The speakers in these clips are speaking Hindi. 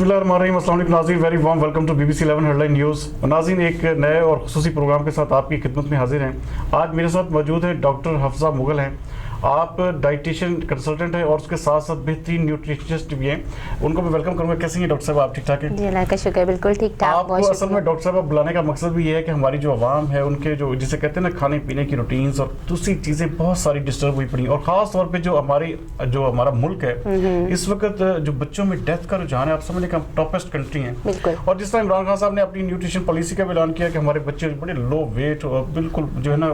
बिस्मिल्लाहिर्रहमानिर्रहीम, अस्सलाम वालेकुम नाज़रीन, very warm welcome to BBC 11 headline news. नाज़रीन, एक नए और खुसूसी प्रोग्राम के साथ आपकी खिदमत में हाजिर हैं। आज मेरे साथ मौजूद है डॉक्टर हफ्सा मुगल हैं। आप डाइटिशियन कंसल्टेंट हैं और उसके साथ साथ बेहतरीन न्यूट्रिशनिस्ट भी हैं। उनको मैं वेलकम करूँगा। कैसे हैं डॉक्टर साहब, आप ठीक ठाक हैं? जी अल्लाह का शुक्र, बिल्कुल ठीक ठाक। आपको असल में डॉक्टर साहब बुलाने का मकसद भी ये है कि हमारी जो आवाम है उनके जो जिसे कहते हैं ना खाने पीने की रूटीन्स और दूसरी चीज़ें बहुत सारी डिस्टर्ब हुई पड़ी, और ख़ास तौर पे जो हमारा मुल्क है इस वक्त जो बच्चों में डेथ का रुझान है, आप समझ लें टॉपेस्ट कंट्री है। और जिस तरह इमरान खान साहब ने अपनी न्यूट्रिशन पॉलिसी का भी ऐलान किया कि हमारे बच्चे बड़े लो वेट और बिल्कुल जो है ना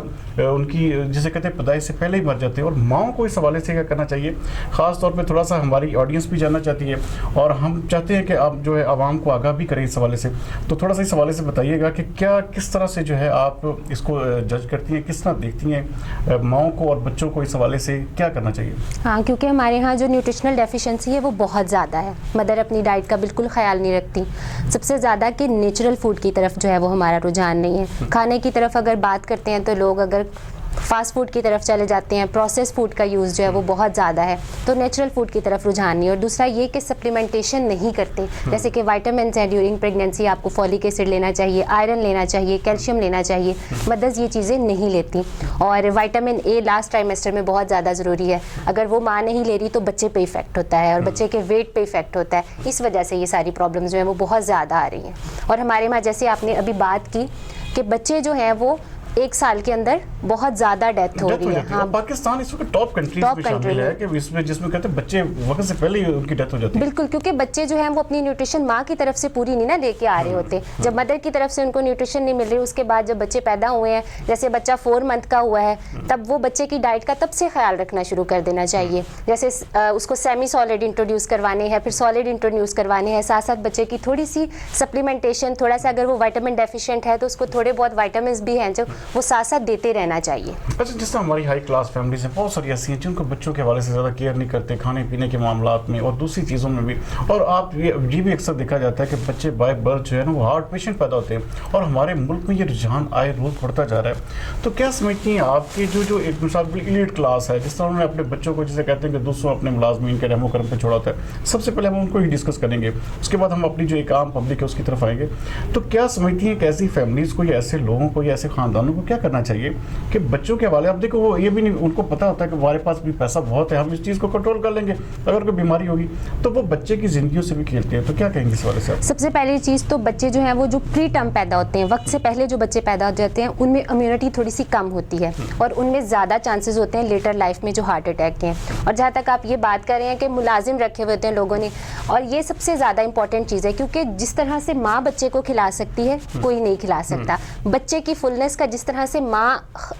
उनकी जिसे कहते हैं पैदाइश से पहले ही मर जाते हैं, और माओं को इस हवाले से क्या करना चाहिए, ख़ास तौर पे थोड़ा सा हमारी ऑडियंस भी जानना चाहती है और हम चाहते हैं कि आप जो है आवाम को आगाह भी करें इस हवाले से। तो थोड़ा सा इस हवाले से बताइएगा कि क्या किस तरह से जो है आप इसको जज करती हैं, किस तरह देखती हैं माओं को और बच्चों को, इस हवाले से क्या करना चाहिए? हाँ, क्योंकि हमारे यहाँ जो न्यूट्रिशनल डेफिशिएंसी है वो बहुत ज़्यादा है। मदर अपनी डाइट का बिल्कुल ख्याल नहीं रखती। सबसे ज़्यादा कि नेचुरल फूड की तरफ जो है वो हमारा रुझान नहीं है। खाने की तरफ अगर बात करते हैं तो लोग अगर फास्ट फूड की तरफ चले जाते हैं, प्रोसेस फूड का यूज़ जो है वो बहुत ज़्यादा है, तो नेचुरल फूड की तरफ रुझान नहीं। और दूसरा ये कि सप्लीमेंटेशन नहीं करते, जैसे कि विटामिन्स हैं, ड्यूरिंग प्रेगनेंसी आपको फॉलिक एसिड लेना चाहिए, आयरन लेना चाहिए, कैल्शियम लेना चाहिए। मदर्स ये चीज़ें नहीं लेती। और विटामिन ए लास्ट ट्राइमेस्टर में बहुत ज़्यादा ज़रूरी है। अगर वो माँ नहीं ले रही तो बच्चे पे इफेक्ट होता है और बच्चे के वेट पे इफेक्ट होता है। इस वजह से ये सारी प्रॉब्लम्स जो हैं वो बहुत ज़्यादा आ रही हैं। और हमारे यहाँ जैसे आपने अभी बात की कि बच्चे जो हैं वो 1 साल के अंदर बहुत ज्यादा डेथ हो रही है। हाँ, पाकिस्तान इस वक्त टॉप कंट्रीज में शामिल है कि इसमें जिसमें कहते हैं बच्चे वक्त से पहले ही उनकी डेथ हो जाती है। बिल्कुल, क्योंकि बच्चे जो हैं वो अपनी न्यूट्रिशन माँ की तरफ से पूरी नहीं ना लेके आ रहे होते। जब मदर की तरफ से उनको न्यूट्रिशन नहीं मिल रही, उसके बाद जब बच्चे पैदा हुए हैं, जैसे बच्चा 4 मंथ का हुआ है, तब वो बच्चे की डाइट का तब से ख्याल रखना शुरू कर देना चाहिए। जैसे उसको सेमी सॉलिड इंट्रोड्यूस करवाने हैं, फिर सॉलिड इंट्रोड्यूस करवाने हैं, साथ साथ बच्चे की थोड़ी सी सप्लीमेंटेशन, थोड़ा सा अगर वो विटामिन डेफिशिएंट है तो उसको थोड़े बहुत विटामिन भी हैं जो वो साथ साथ देते रहना चाहिए। अच्छा, जिस तरह हमारी हाई क्लास फैमिलीज हैं, बहुत सारी ऐसी हैं जिनको बच्चों के हवाले से ज़्यादा केयर नहीं करते, खाने पीने के मामलात में और दूसरी चीज़ों में भी। और आप ये भी अक्सर देखा जाता है कि बच्चे बाय बर्थ जो है ना वो हार्ट पेशेंट पैदा होते हैं, और हमारे मुल्क में ये रुझान आए रोज बढ़ता जा रहा है। तो क्या समझती हैं आपकी जो एक मिसाल इलीट क्लास है, जिस तरह उन्होंने अपने बच्चों को जिसे कहते हैं कि दूसरों अपने मुलाजमीन के रहमो करम पे छोड़ा होता है, सबसे पहले हम उनको ही डिस्कस करेंगे, उसके बाद हम अपनी जो एक आम पब्लिक है उसकी तरफ आएंगे। तो क्या समझती हैं कि ऐसी फैमिलीज़ को या ऐसे लोगों को या ऐसे ख़ानदानों को क्या करना चाहिए कि बच्चों के हवाले, अब देखो वो ये भी नहीं, उनको पता होता है कि हमारे पास भी पैसा बहुत है, हम इस चीज़ को कंट्रोल कर लेंगे, अगर कोई बीमारी होगी तो वो बच्चे की ज़िंदगियों से भी खेलते हैं। तो क्या कहेंगे इस वाले से? सबसे पहली चीज़ तो बच्चे जो हैं वो जो प्री टर्म पैदा होते हैं, वक्त से पहले जो बच्चे पैदा हो जाते हैं, उनमें इम्यूनिटी थोड़ी सी कम होती है और उनमें ज़्यादा चांसेस होते हैं लेटर लाइफ में जो हार्ट अटैक के हैं। और जहाँ तक आप ये बात कर रहे हैं कि मुलाजिम रखे हुए होते हैं लोगों ने, और ये सबसे ज़्यादा इंपॉर्टेंट चीज़ है, क्योंकि जिस तरह से माँ बच्चे को खिला सकती है कोई नहीं खिला सकता। बच्चे की फुलनेस का जिस तरह से माँ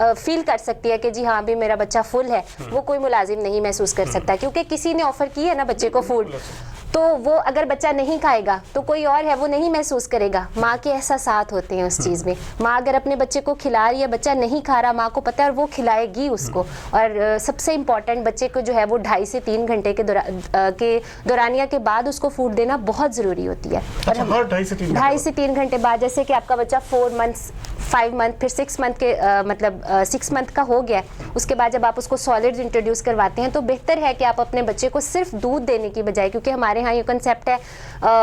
फील कर सकती है कि जी हाँ अभी मेरा बच्चा फुल है, वो कोई मुलाजिम नहीं महसूस कर सकता, क्योंकि किसी ने ऑफर की है ना बच्चे को फूड, तो वो अगर बच्चा नहीं खाएगा तो कोई और है वो नहीं महसूस करेगा। माँ के एहसासात होते हैं उस चीज़ में। माँ अगर अपने बच्चे को खिला रही है, बच्चा नहीं खा रहा, माँ को पता है और वो खिलाएगी उसको। और सबसे इम्पॉर्टेंट, बच्चे को जो है वो 2.5 से 3 घंटे के दौरानिया के बाद उसको फूड देना बहुत ज़रूरी होती है। और 2.5 से 3 घंटे बाद, जैसे कि आपका बच्चा 4 मंथ्स 5 मंथ फिर 6 मंथ के 6 मंथ का हो गया, उसके बाद जब आप उसको सॉलिड्स इंट्रोड्यूस करवाते हैं तो बेहतर है कि आप अपने बच्चे को सिर्फ दूध देने की बजाय, क्योंकि हमारे यहाँ ये कंसेप्ट है,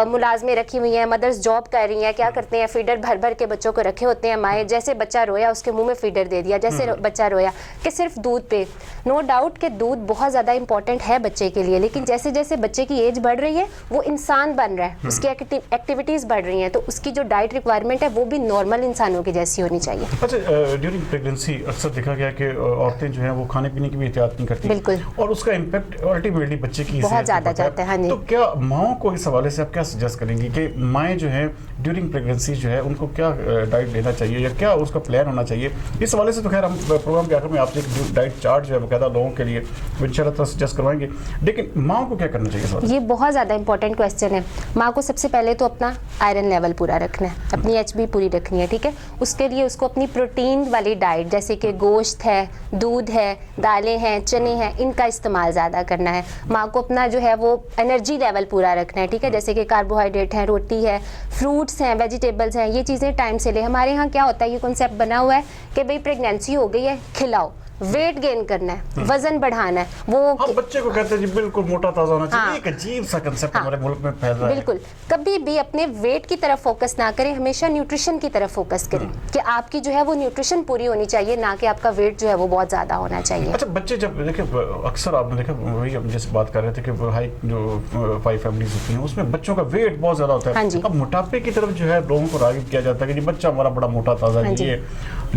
मुलाजमें रखी हुई हैं, मदर्स जॉब कर रही हैं, क्या करते हैं फीडर भर भर के बच्चों को रखे होते हैं माएँ, जैसे बच्चा रोया उसके मुंह में फीडर दे दिया, जैसे बच्चा रोया, कि सिर्फ दूध पे। नो डाउट कि दूध बहुत ज़्यादा इंपॉर्टेंट है बच्चे के लिए, लेकिन जैसे जैसे बच्चे की एज बढ़ रही है वो इंसान बन रहा है, उसकी एक्टिविटीज़ बढ़ रही हैं, तो उसकी जो डाइट रिक्वायरमेंट है वो भी नॉर्मल इंसानों की जैसी होनी चाहिए। अच्छा, ड्यूरिंग प्रेगनेंसी अक्सर देखा गया कि औरतें जो हैं वो खाने पीने की भी एहतियात नहीं करती, बिल्कुल, और उसका इम्पैक्ट अल्टीमेटली बच्चे की बहुत ज़्यादा जाता है। हाँ जी। तो क्या माओं को इस हवाले से आप क्या सजेस्ट करेंगी कि माएँ जो हैं ड्यूरिंग प्रेगनेंसी जो है उनको क्या डाइट लेना चाहिए या क्या उसका प्लान होना चाहिए? इस हवाले से तो खैर हम प्रोग्राम के आखिर में आपसे एक डाइट चार्ट जो है बाकायदा लोगों के लिए इंशाल्लाह सजेस्ट करवाएंगे, लेकिन माओं को क्या करना चाहिए? ये बहुत ज़्यादा इंपॉर्टेंट क्वेश्चन है। माँ को सबसे पहले तो अपना आयरन लेवल पूरा रखना है, अपनी HB पूरी रखनी है, ठीक है। उसके लिए उसको अपनी प्रोटीन वाली डाइट, जैसे कि गोश्त है, दूध है, दालें हैं, चने हैं, इनका इस्तेमाल ज़्यादा करना है। माँ को अपना जो है वो एनर्जी लेवल पूरा रखना है, ठीक है, जैसे कि कार्बोहाइड्रेट है, रोटी है, फ्रूट्स हैं, वेजिटेबल्स हैं, ये चीज़ें टाइम से ले। हमारे यहाँ क्या होता है, ये कॉन्सेप्ट बना हुआ है कि भाई प्रेगनेंसी हो गई है खिलाओ, वेट गेन करना है, वजन बढ़ाना है, वो हाँ, बच्चे को कहते हैं जी बिल्कुल मोटा ताजा होना चाहिए। एक अजीब सा कंसेप्ट हमारे मुल्क में फैल रहा है। बिल्कुल, कभी भी अपने वेट की तरफ फोकस ना करें, हमेशा न्यूट्रिशन की तरफ फोकस करें कि आपकी जो है वो न्यूट्रिशन पूरी होनी चाहिए, ना कि आपका वेट जो है वो बहुत ज्यादा होना चाहिए। अच्छा, बच्चे जब देखिए अक्सर आपने देखा, वही हम जैसे बात कर रहे थे कि हाई जो 5 फैमिलीज होती हैं उसमें बच्चों का वेट बहुत ज्यादा होता है। हाँ जी। अब मोटापे की तरफ जो है लोगों को रागिब किया जाता है कि जी बच्चा हमारा बड़ा मोटा ताजा हाँ जी। ये,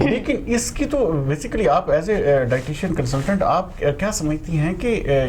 लेकिन इसकी तो बेसिकली आप एज ए डाइटिशियन कंसल्टेंट आप क्या समझती हैं कि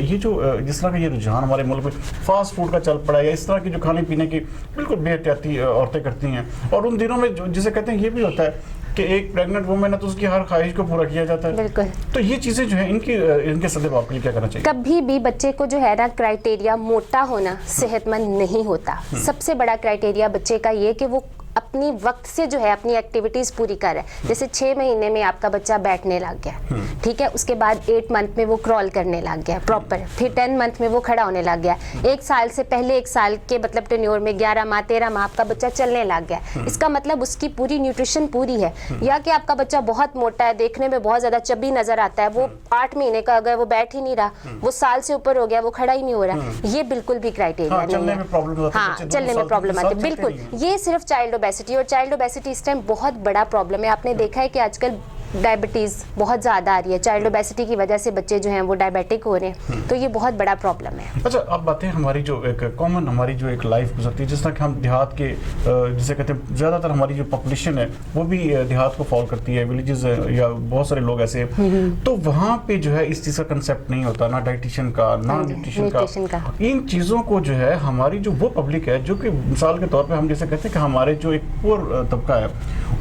ये जो जिस तरह का ये रुझान हमारे मुल्क में फास्ट फूड का चल पड़ा है, या इस तरह की जो खाने पीने की बिल्कुल बेहतियाती औरतें करती हैं, और उन दिनों में जिसे कहते हैं ये भी होता है कि एक प्रेग्नेंट वुमेन है तो उसकी हर ख्वाहिश को पूरा किया जाता है। बिल्कुल। तो ये चीजें जो है इनके सदैव आपके लिए क्या करना चाहिए? कभी भी बच्चे को जो है ना क्राइटेरिया मोटा होना सेहतमंद नहीं होता। सबसे बड़ा क्राइटेरिया बच्चे का ये कि वो अपनी वक्त से जो है अपनी एक्टिविटीज पूरी कर रहा है। जैसे 6 महीने में आपका बच्चा बैठने लग गया, ठीक है, उसके बाद 8 मंथ में वो क्रॉल करने लग गया प्रॉपर, फिर 10 मंथ में वो खड़ा होने लग गया, 1 साल से पहले 1 साल के मतलब टेन्योर में 11 माह 13 माह आपका बच्चा चलने लग गया। इसका मतलब उसकी पूरी न्यूट्रिशन पूरी है। या कि आपका बच्चा बहुत मोटा है, देखने में बहुत ज्यादा चबी नजर आता है, वो 8 महीने का अगर वो बैठ ही नहीं रहा, वो साल से ऊपर हो गया, वो खड़ा ही नहीं हो रहा, ये बिल्कुल भी क्राइटेरिया नहीं है। हाँ, चलने में प्रॉब्लम आती है, बिल्कुल। ये सिर्फ चाइल्ड ओबेसिटी, और चाइल्ड ओबेसिटी इस टाइम बहुत बड़ा प्रॉब्लम है। आपने देखा है कि आजकल डायबिटीज बहुत ज्यादा आ रही है, चाइल्ड ओबेसिटी की वजह से बच्चे जो हैं वो डायबिटिक हो रहे हैं, तो ये बहुत बड़ा प्रॉब्लम है। अच्छा, अब बातें हमारी जो एक कॉमन हमारी जो एक लाइफ गुजरती है, जिस तरह कि हम देहात के जिसे कहते हैं ज़्यादातर हमारी जो पॉपुलेशन है वो भी देहात को फॉलो करती है, विलेजेस या बहुत सारे लोग ऐसे हैं, तो वहाँ पे जो है इस चीज़ का कंसेप्ट नहीं होता, ना डाइटिशियन का ना न्यूट्रिशन का। इन चीज़ों को जो है हमारी जो वो पब्लिक है, जो कि मिसाल के तौर पर हम जैसे कहते हैं कि हमारे जो एक पुअर तबका है,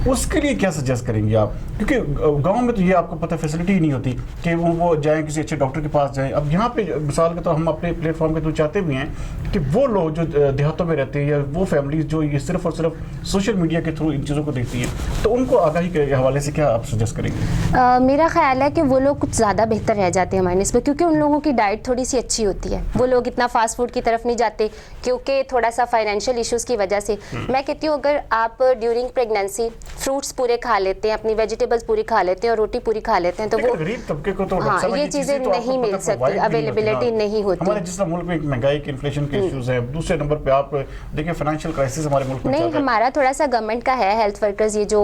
उसके लिए क्या सजेस्ट करेंगे आप? क्योंकि गांव में तो ये आपको पता फैसिलिटी ही नहीं होती कि वो जाएं किसी अच्छे डॉक्टर के पास जाएं। अब यहाँ पे मिसाल के तो हम अपने प्लेटफॉर्म पे तो चाहते भी हैं कि वो लोग जो देहातों में रहते हैं या वो फैमिलीज जो ये सिर्फ और सिर्फ सोशल मीडिया के थ्रू इन चीज़ों को देखती है, तो उनको आगाही के हवाले से क्या आप सजेस्ट करेंगे? मेरा ख्याल है कि वो लोग कुछ ज़्यादा बेहतर रह जाते हैं हमारे निस्बत, क्योंकि उन लोगों की डाइट थोड़ी सी अच्छी होती है। वो लोग इतना फास्ट फूड की तरफ नहीं जाते क्योंकि थोड़ा सा फाइनेंशियल इश्यूज़ की वजह से। मैं कहती हूँ अगर आप ड्यूरिंग प्रेगनेंसी फ्रूट्स पूरे खा लेते हैं, अपनी वेजिटेबल्स पूरी खा लेते हैं और रोटी पूरी खा लेते हैं, तो वो गरीब तबके को तो हाँ, ये चीज़ें नहीं मिल सकती, अवेलेबिलिटी नहीं होती। हमारे जिस मुल्क में महंगाई के इन्फ्लेशन के इश्यूज हैं, दूसरे नंबर पे आप देखिए फाइनेंशियल क्राइसिस हमारे मुल्क में नहीं, हमारा थोड़ा सा गवर्नमेंट का है, हेल्थ वर्कर्स ये जो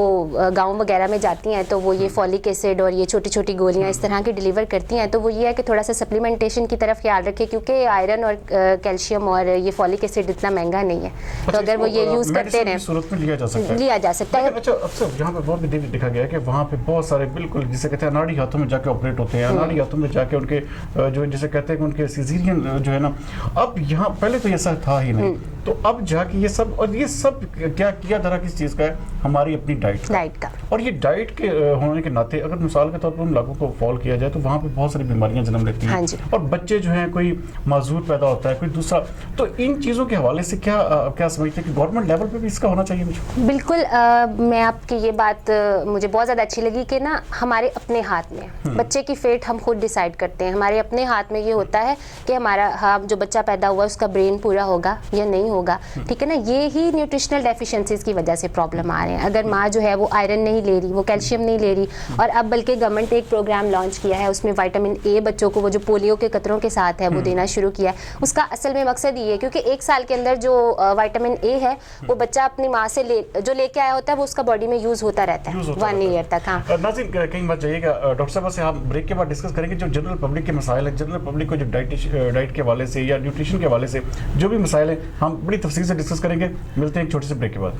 गांव वगैरह में जाती हैं तो वो ये फॉलिक एसिड और ये छोटी छोटी गोलियां इस तरह की डिलीवर करती हैं, तो वो ये है कि थोड़ा सा सप्लीमेंटेशन की तरफ ख्याल रखें, क्योंकि आयरन और कैल्शियम और ये फॉलिक एसिड इतना महंगा नहीं है, तो अगर वो ये यूज़ करते रहें सूरत में लिया जा सकता है। अच्छा, अक्सर यहाँ पे वो भी देखा गया है कि वहाँ पे बहुत सारे बिल्कुल जिसे कहते हैं अनाड़ी हाथों में जाके ऑपरेट होते हैं, अनाड़ी हाथों में जाके उनके जो जिसे कहते हैं कि उनके सिजेरियन जो है ना, अब यहाँ पहले तो ऐसा था ही नहीं, तो अब जाके ये सब, और ये सब क्या किया धरा किस चीज़ का है? हमारी अपनी डाइट का। और ये डाइट के होने के नाते अगर मिसाल के तौर पर उन लोगों को फॉलो किया जाए तो वहाँ पे बहुत सारी बीमारियां जन्म लेती हैं। हाँ, और बच्चे जो हैं कोई माजूर पैदा होता है, कोई दूसरा, तो इन चीज़ों के हवाले से क्या समझते हैं कि गवर्नमेंट लेवल पे भी इसका होना चाहिए? मुझे बिल्कुल, मैं आपकी ये बात मुझे बहुत ज़्यादा अच्छी लगी कि ना हमारे अपने हाथ में बच्चे की फेट हम खुद डिसाइड करते हैं। हमारे अपने हाथ में ये होता है कि हमारा जो बच्चा पैदा हुआ उसका ब्रेन पूरा होगा या नहीं होगा, ठीक है ना। ये ही न्यूट्रिशनल डेफिशिएंसीज की वजह से प्रॉब्लम आ रहे हैं। अगर माँ जो है वो आयरन नहीं ले रही, वो कैल्शियम नहीं ले रही, और अब बल्कि गवर्नमेंट ने एक प्रोग्राम लॉन्च किया है, उसमें विटामिन ए बच्चों को वो जो पोलियो के कतरों के साथ है वो देना शुरू किया है। उसका असल में मकसद ये है क्योंकि 1 साल के अंदर जो विटामिन ए है वो बच्चा अपनी माँ से जो लेके आया होता है वो उसका बॉडी में यूज होता रहता है 1 ईयर तक। हाँ, नाज़रीन कहीं मत जाइएगा, डॉक्टर साहब से हम ब्रेक के बाद डिस्कस करेंगे जो जनरल पब्लिक के मसाइल है, जनरल पब्लिक को जो डाइट के हवाले से या न्यूट्रिशन के हवाले से जो भी मसाइल है हम बड़ी तफसील से डिस्कस करेंगे। मिलते हैं एक छोटे से ब्रेक के बाद।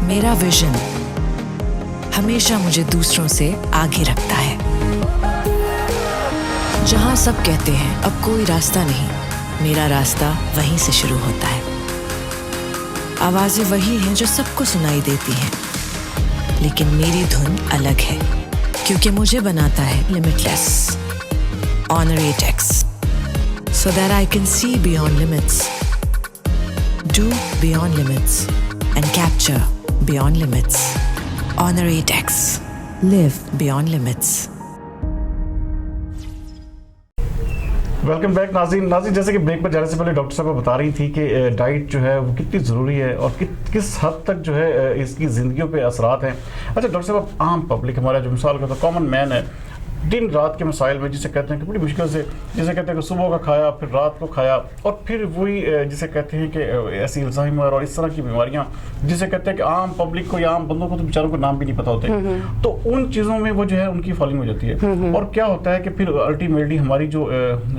मेरा विजन हमेशा मुझे दूसरों से आगे रखता है। जहां सब कहते हैं अब कोई रास्ता नहीं, मेरा रास्ता वहीं से शुरू होता है। आवाजें वही हैं जो सबको सुनाई देती हैं, लेकिन मेरी धुन अलग है क्योंकि मुझे बनाता है limitless Honor 8X, so that I can see beyond limits, do beyond limits, and capture beyond limits. Honor 8X, live beyond limits. Welcome back नाज़रीन, जैसे कि ब्रेक पर जाने से पहले डॉक्टर साहब बता रही थी कि डाइट जो है वो कितनी ज़रूरी है और किस हद तक जो है इसकी ज़िंदगियों पे असरात हैं। अच्छा डॉक्टर साहब, आम पब्लिक हमारा जो मिसाल का तो कॉमन मैन है, दिन रात के मसाइल में जिसे कहते हैं कि बड़ी मुश्किल से, जिसे कहते हैं कि सुबह का खाया फिर रात को खाया और फिर वही जिसे कहते हैं कि ऐसी अल्जाइमर और इस तरह की बीमारियां जिसे कहते हैं कि आम पब्लिक को या आम बंदों को तो बेचारों को नाम भी नहीं पता होते, तो उन चीज़ों में वो जो है उनकी फॉलिंग हो जाती है। और क्या होता है कि फिर अल्टीमेटली हमारी जो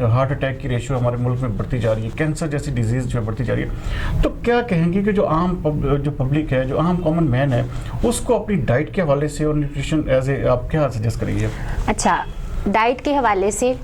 हार्ट अटैक की रेशियो हमारे मुल्क में बढ़ती जा रही है, कैंसर जैसी डिजीज़ जो है बढ़ती जा रही है। तो क्या कहेंगे कि जो आम जो पब्लिक है, जो आम कॉमन मैन है, उसको अपनी डाइट के हवाले से और न्यूट्रिशन एज ए आप क्या सजेस्ट करेंगे? अच्छा, डाइट के हवाले से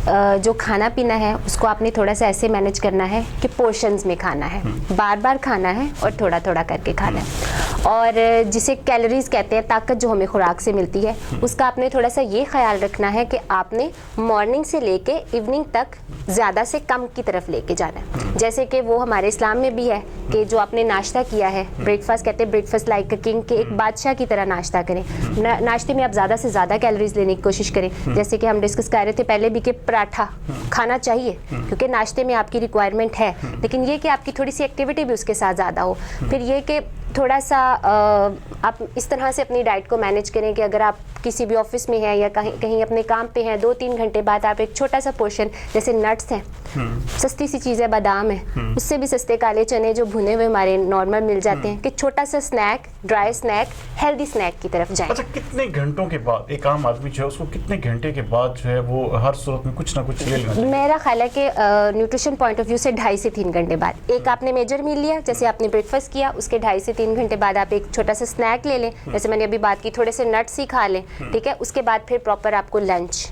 जो खाना पीना है उसको आपने थोड़ा सा ऐसे मैनेज करना है कि पोर्शंस में खाना है, बार बार खाना है और थोड़ा थोड़ा करके खाना है। और जिसे कैलोरीज कहते हैं, ताकत जो हमें खुराक से मिलती है, उसका आपने थोड़ा सा ये ख्याल रखना है कि आपने मॉर्निंग से लेके इवनिंग तक ज़्यादा से कम की तरफ लेके जाना है। जैसे कि वो हमारे इस्लाम में भी है कि जो आपने नाश्ता किया है, ब्रेकफास्ट कहते हैं ब्रेकफास्ट लाइक अ किंग, के एक बादशाह की तरह नाश्ता करें। नाश्ते में आप ज़्यादा से ज़्यादा कैलोरीज लेने की कोशिश करें। जैसे कि हम डिस्कस कर रहे थे पहले भी कि पराठा खाना चाहिए क्योंकि नाश्ते में आपकी रिक्वायरमेंट है, लेकिन ये कि आपकी थोड़ी सी एक्टिविटी भी उसके साथ ज़्यादा हो। फिर ये कि थोड़ा सा आप इस तरह से अपनी डाइट को मैनेज करें कि अगर आप किसी भी ऑफिस में हैं या कहीं अपने काम पे हैं, 2-3 घंटे बाद आप एक छोटा सा पोर्शन, जैसे नट्स हैं, सस्ती सी चीज़ है, बादाम है, उससे भी सस्ते काले चने जो भुने हुए हमारे नॉर्मल मिल जाते हैं, कि छोटा सा snack, dry snack, healthy snack की तरफ जाए। अच्छा, कितने घंटों के बाद एक आम आदमी जो है उसको कितने घंटे के बाद जो है वो हर सूरत में कुछ ना कुछ ले लेना चाहिए? मेरा ख्याल है कि न्यूट्रिशन पॉइंट ऑफ व्यू से 2.5 से 3 घंटे बाद एक आपने मेजर मील लिया, जैसे आपने ब्रेकफास्ट किया, उसके 2.5 से 3 घंटे बाद आप एक छोटा सा स्नैक ले लें, जैसे मैंने अभी बात की, थोड़े से नट्स ही खा लें, ठीक है। उसके बाद फिर प्रॉपर आपको लंच,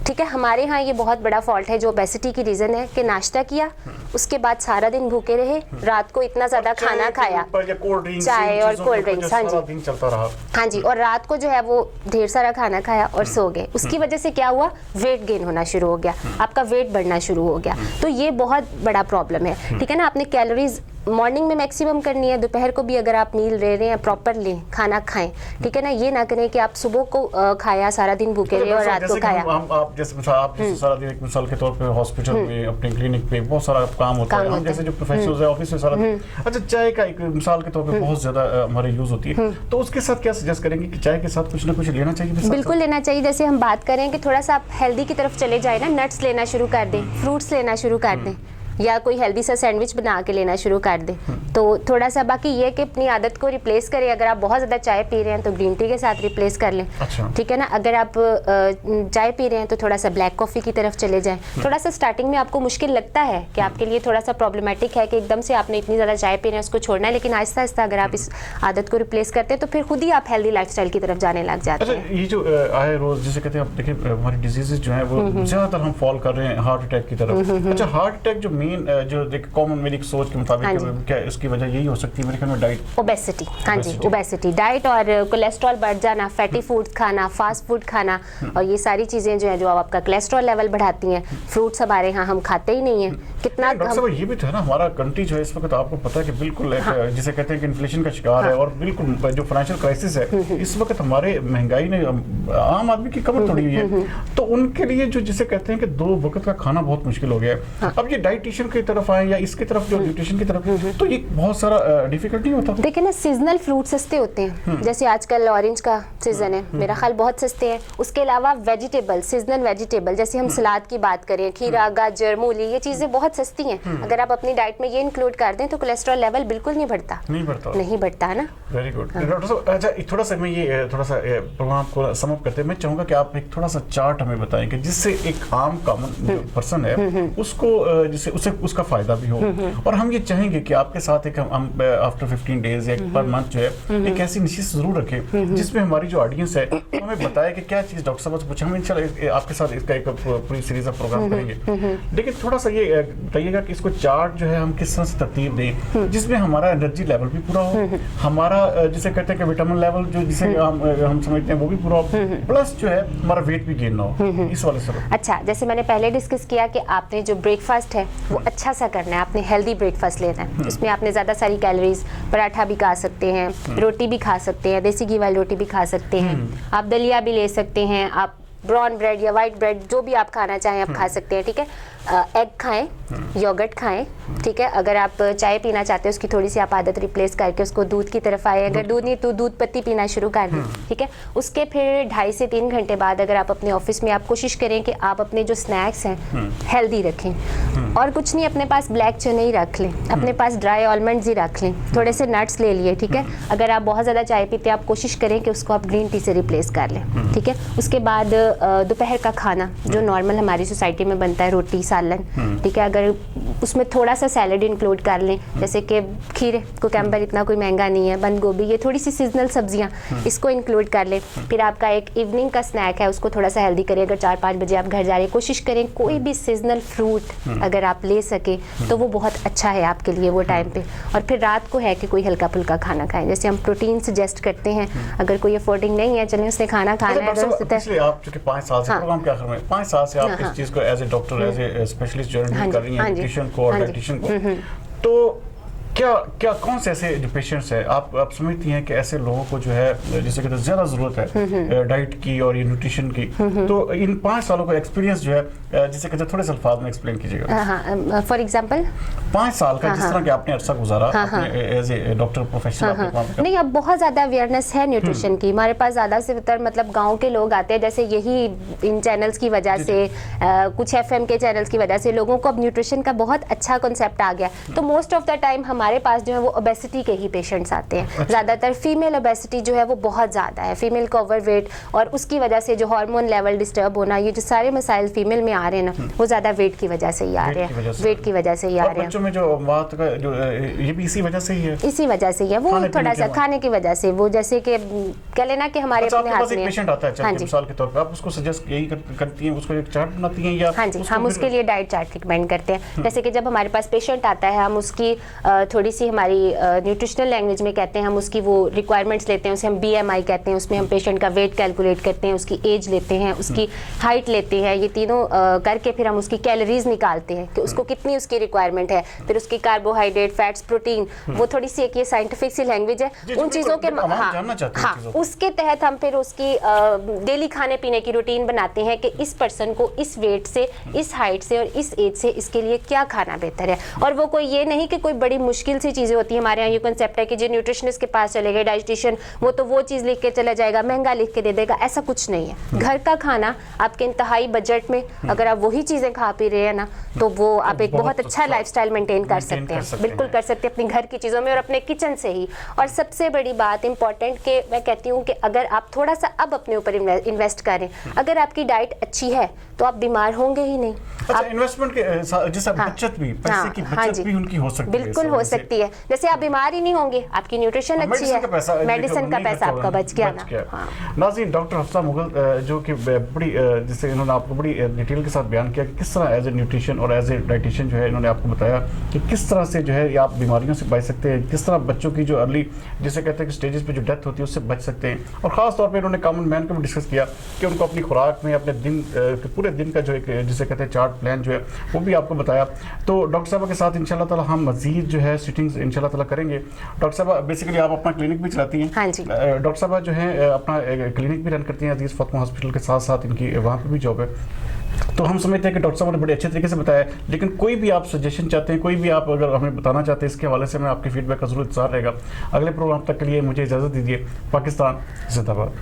ठीक है। हमारे यहाँ ये बहुत बड़ा फॉल्ट है जो ओबेसिटी की रीज़न है कि नाश्ता किया, उसके बाद सारा दिन भूखे रहे, रात को इतना ज़्यादा खाना खाया, चाय और कोल्ड ड्रिंक्स, हाँ जी चलता रहा, हाँ जी, और रात को जो है वो ढेर सारा खाना खाया और सो गए। उसकी वजह से क्या हुआ, वेट गेन होना शुरू हो गया, आपका वेट बढ़ना शुरू हो गया। तो ये बहुत बड़ा प्रॉब्लम है, ठीक है ना। आपने कैलोरीज मॉर्निंग में मैक्सिमम करनी है, दोपहर को भी अगर आप मील ले रहे हैं प्रॉपर लें, खाना खाएं, ठीक है ना। ये ना करें कि आप सुबह को खाया, सारा दिन भूखे रहे और रात को खाया। आप जैसे सारा दिन एक मिसाल के तौर पे हॉस्पिटल में, अपने क्लिनिक पे बहुत सारा काम होता है, हम जैसे जो प्रोफेशनल्स है ऑफिस में सारा दिन, अच्छा चाय का एक मिसाल के तौर पे बहुत ज्यादा हमारे यूज होती है, तो उसके साथ क्या सजेस्ट करेंगे कि चाय के साथ कुछ ना कुछ लेना चाहिए? बिल्कुल लेना चाहिए। जैसे हम बात करें कि थोड़ा सा आप हेल्दी की तरफ चले जाए ना, नट्स लेना शुरू कर दें, फ्रूट्स लेना शुरू कर दें, या कोई हेल्दी सा सैंडविच बना के लेना शुरू कर दें, तो थोड़ा सा। बाकी ये कि अपनी आदत को रिप्लेस करें, अगर आप बहुत ज़्यादा चाय पी रहे हैं तो ग्रीन टी के साथ रिप्लेस कर लें, अच्छा। ठीक है ना। अगर आप चाय पी रहे हैं तो थोड़ा सा ब्लैक कॉफ़ी की तरफ चले जाएं। थोड़ा सा स्टार्टिंग में आपको मुश्किल लगता है कि आपके लिए थोड़ा सा प्रॉब्लमेटिक है कि एकदम से आपने इतनी ज़्यादा चाय पी रहे हैं उसको छोड़ना है, लेकिन आहिस्ता आहिस्ता अगर आप इस आदत को रिप्लेस करते हैं तो फिर खुद ही आप हेल्दी लाइफस्टाइल की तरफ जाने लग जाते हैं। अच्छा, ये जो आए रोज जिसे कहते हैं, आप देखिए हमारी डिजीजेज जो है वो ज़्यादातर हम फॉल कर रहे हैं हार्ट अटैक की तरफ। अच्छा, हार्ट अटैक जो मेन जो कॉमन मेरी सोच के मुताबिक क्या इसकी वजह यही हो सकती है मेरे ख्याल में? डाइट, ओबेसिटी, हाँ जी, ओबेसिटी, डाइट और कोलेस्ट्रॉल बढ़ जाना, फैटी फूड्स खाना, फास्ट फूड खाना, और ये सारी चीज़ें जो है जो आपका कोलेस्ट्रॉल लेवल बढ़ाती हैं। फ्रूट्स हमारे यहाँ हम खाते ही नहीं हैं, कितना। डॉक्टर साहब, ये भी तो है ना, हमारा कंट्री जो है इस वक्त आपको पता है कि बिल्कुल जिसे कहते हैं कि इन्फ्लेशन का शिकार है, और बिल्कुल जो फाइनेंशियल क्राइसिस है इस वक्त, हमारे महंगाई ने आम आदमी की कमर तोड़ी हुई है, तो उनके लिए जो जिसे कहते हैं कि 2 वक्त का खाना बहुत मुश्किल हो गया है। अब ये डाइटिशियन की तरफ आए या इसकी तरफ जो न्यूट्रिशन की तरफ, तो ये बहुत सारा डिफिकल्ट नहीं होता? देखिए ना, सीजनल फ्रूट सस्ते होते हैं, जैसे आजकल ऑरेंज का सीजन है, मेरा ख्याल बहुत सस्ते हैं। उसके अलावा वेजिटेबल, सीजनल वेजिटेबल, जैसे हम सलाद की बात करें, खीरा, गाजर, मूली, ये चीज़ें बहुत सस्ती हैं। अगर आप अपनी डाइट में ये इंक्लूड कर दें तो कोलेस्ट्रॉल लेवल बिल्कुल नहीं बढ़ता, नहीं बढ़ता है ना। वेरी गुड डॉक्टर साहब। अच्छा, थोड़ा सा मैं ये थोड़ा सा प्रोग्राम को सम अप करते हैं, मैं चाहूँगा कि आप एक थोड़ा सा चार्ट हमें बताएं कि जिससे एक आम कॉमन पर्सन है उसको जिससे उसे उसका फायदा भी हो, और हम ये चाहेंगे कि आपके साथ एक हम आफ्टर 15 डेज या पर मंथ जो है एक ऐसी नशिस्त जरूर रखें जिसमें हमारी जो ऑडियंस है तो हमें बताए कि क्या चीज़ डॉक्टर साहब से पूछे। हम इंशाल्लाह आपके साथ इसका एक पूरी सीरीज ऑफ प्रोग्राम करेंगे, लेकिन थोड़ा सा ये बताइएगा कि इसको चार्ट जो है हम किस तरह से तरतीब दें जिसमें हमारा एनर्जी लेवल भी पूरा हो, हमारा जिसे कहते हैं कि विटामिन लेवल जो जिसे हम समझते हैं वो भी पूरा हो, प्लस जो है हमारा वेट भी गेन ना हो, इस वाले से। अच्छा, जैसे मैंने पहले डिस्कस किया कि आपने जो ब्रेकफास्ट है वो अच्छा सा करना है, आपने हेल्दी ब्रेकफास्ट लेना है, उसमें आपने ज़्यादा सारी कैलोरीज, पराठा भी खा सकते हैं, रोटी भी खा सकते हैं, देसी घी वाली रोटी भी खा सकते हैं, आप दलिया भी ले सकते हैं, आप ब्राउन ब्रेड या वाइट ब्रेड जो भी आप खाना चाहें आप खा सकते हैं, ठीक है। एग खाएं, योगर्ट खाएं, ठीक है। अगर आप चाय पीना चाहते हैं उसकी थोड़ी सी आप आदत रिप्लेस करके उसको दूध की तरफ आए, अगर दूध नहीं तो दूध पत्ती पीना शुरू कर दें, ठीक है। उसके फिर 2.5 से 3 घंटे बाद अगर आप अपने ऑफिस में, आप कोशिश करें कि आप अपने जो स्नैक्स हैं हेल्दी रखें, और कुछ नहीं, अपने पास ब्लैक चने ही रख लें, अपने पास ड्राई आलमंड्स ही रख लें, थोड़े से नट्स ले लिए, ठीक है। अगर आप बहुत ज़्यादा चाय पीते हैं आप कोशिश करें कि उसको आप ग्रीन टी से रिप्लेस कर लें, ठीक है। उसके बाद दोपहर का खाना जो नॉर्मल हमारी सोसाइटी में बनता है, रोटी सालन, ठीक है, अगर उसमें थोड़ा सा सैलड इंक्लूड कर लें, जैसे कि खीरे, कुकम्बर इतना कोई महंगा नहीं है, बंद गोभी, ये थोड़ी सी सीजनल सब्जियां, इसको इंक्लूड कर लें। फिर आपका एक इवनिंग का स्नैक है, उसको थोड़ा सा हेल्दी करें। अगर 4-5 बजे आप घर जा रहे हैं, कोशिश करें कोई भी सीजनल फ्रूट अगर आप ले सके तो वो बहुत अच्छा है आपके लिए वो टाइम पे। और फिर रात को है कि कोई हल्का फुल्का खाना खाएं, जैसे हम प्रोटीन सजेस्ट करते हैं। अगर कोई अफोर्डिंग नहीं है, चलें उसने खाना खाना है इसलिए आप चूंकि 5 साल से प्रोग्राम के आखिर में 5 साल से आप इस चीज को as a doctor, as a specialist journal कर रही हैं, न्यूट्रिशन को और डाइटिशियन को, तो क्या कौन से ऐसे जो पेशेंट्स हैं आप समझती हैं कि ऐसे लोगों को जो है जैसे कि ज़्यादा ज़रूरत है डाइट की और ये न्यूट्रिशन की, तो इन 5 सालों का एक्सपीरियंस जो है जिसे कहते हैं थोड़े से अल्फाज में एक्सप्लेन कीजिएगा। फॉर एग्जांपल 5 साल का जिस तरह के आपने अरसा गुजारा एज ए डॉक्टर प्रोफेशनल, नहीं, अब बहुत ज़्यादा अवेयरनेस है न्यूट्रिशन की हमारे पास, ज़्यादा से ज़्यादा मतलब गाँव के लोग आते हैं, जैसे यही इन चैनल्स की वजह से, कुछ FM के चैनल्स की वजह से लोगों को अब न्यूट्रिशन का बहुत अच्छा कॉन्सेप्ट आ गया। तो मोस्ट ऑफ द टाइम हमारे पास जो है वो ओबेसिटी के ही पेशेंट्स आते हैं। ज़्यादातर फीमेल ओबेसिटी जो है वो बहुत ज़्यादा है, फीमेल का ओवरवेट, और उसकी वजह से जो हार्मोन लेवल डिस्टर्ब होना, ये जो सारे मसाइल फीमेल में आ रहे हैं ना, वो ज़्यादा वेट की वजह से ही आ रहे हैं, वेट की वजह से ही आ रहे हैं। बच्चों में जो बात का जो ये भी इसी वजह से ही है, इसी वजह से ही है, वो थोड़ा सा खाने की वजह से, वो जैसे कि कह लेना कि हमारे अपने हाथ में पेशेंट आता है मिसाल के तौर पे, आप उसको सजेस्ट यही करती हैं, उसको एक चार्ट बनाती हैं या? हाँ जी, हम उसके लिए डाइट चार्ट रिकमेंड करते हैं। जैसे कि जब हमारे पास पेशेंट आता है, हम उसकी थोड़ी सी हमारी न्यूट्रिशनल लैंग्वेज में कहते हैं, हम उसकी वो रिक्वायरमेंट्स लेते हैं, उसे हम BMI कहते हैं, उसमें हम पेशेंट का वेट कैलकुलेट करते हैं, उसकी एज लेते हैं, उसकी हाइट लेते हैं, ये तीनों करके फिर हम उसकी कैलोरीज निकालते हैं कि उसको कितनी उसकी रिक्वायरमेंट है, फिर उसकी कार्बोहाइड्रेट, फैट्स, प्रोटीन, वो थोड़ी सी एक ये साइंटिफिक सी लैंग्वेज है उन चीज़ों के, हाँ, उसके तहत हम फिर उसकी डेली खाने पीने की रूटीन बनाते हैं कि इस पर्सन को इस वेट से, इस हाइट से और इस एज से इसके लिए क्या खाना बेहतर है। और वो कोई ये नहीं कि कोई बड़ी मुश्किल सी चीज़ें होती हैं, हमारे यहाँ ये कंसेप्ट है कि जो न्यूट्रिशनिस्ट के पास चले गए डाइटिशियन, वो तो वो चीज़ लिख के चला जाएगा, महंगा लिख के दे देगा, ऐसा कुछ नहीं है। घर का खाना आपके इंतहाई बजट में अगर आप वही चीज़ें खा पी रहे हैं ना, तो वो आप एक बहुत अच्छा लाइफस्टाइल मेंटेन कर सकते हैं, बिल्कुल कर सकते हैं अपने घर की चीज़ों में और अपने किचन से ही। और सबसे बड़ी बात इंपॉर्टेंट कि मैं कहती हूँ कि अगर आप थोड़ा सा अब अपने ऊपर इन्वेस्ट करें, अगर आपकी डाइट अच्छी है तो आप बीमार होंगे ही नहीं। अच्छा, इन्वेस्टमेंट के जैसे बचत भी, पैसे की बचत भी उनकी हो सकती है, बिल्कुल हो सकती है। जैसे आप बीमार ही नहीं होंगे, आपकी न्यूट्रिशन अच्छी है, मेडिसिन का पैसा आपका बच गया ना। नाज़रीन, डॉक्टर हफ्सा मुगल जो कि बड़ी जिसे इन्होंने आपको बड़ी डिटेल के साथ बयान किया कि किस तरह एज ए न्यूट्रिशन और एज ए डाइटिशियन जो है इन्होंने आपको बताया कि किस तरह से जो है आप बीमारियों से बच सकते हैं, किस तरह बच्चों की जो अर्ली जिसे कहते हैं कि स्टेजेस पे जो डेथ होती है उससे बच सकते हैं। और ख़ास तौर पे इन्होंने कॉमन मैन को भी डिस्कस किया कि उनको अपनी खुराक में अपने दिन पूरे दिन का जो एक जिसे कहते हैं चार्ट प्लान जो है वो भी आपको बताया। तो डॉक्टर साहब के साथ इंशाल्लाह ताला हम मजीद जो है सिटिंग्स इंशाल्लाह ताला करेंगे। डॉक्टर साहब बेसिकली आप अपना क्लिनिक भी चलाती हैं? हाँ जी। डॉक्टर साहब जो है अपना क्लिनिक भी रन करती हैं अजीज़ फातिमा हॉस्पिटल के साथ साथ, इनकी वहाँ पे भी जॉब है। तो हम समझते हैं कि डॉक्टर साहब ने बड़े अच्छे तरीके से बताया, लेकिन कोई भी आप सजेशन चाहते हैं, कोई भी आप अगर हमें बताना चाहते हैं, इसके हवाले से मैं आपके फीडबैक का जरूर इंतजार रहेगा। अगले प्रोग्राम तक के लिए मुझे इजाज़त दीजिए। पाकिस्तान जिंदाबाद।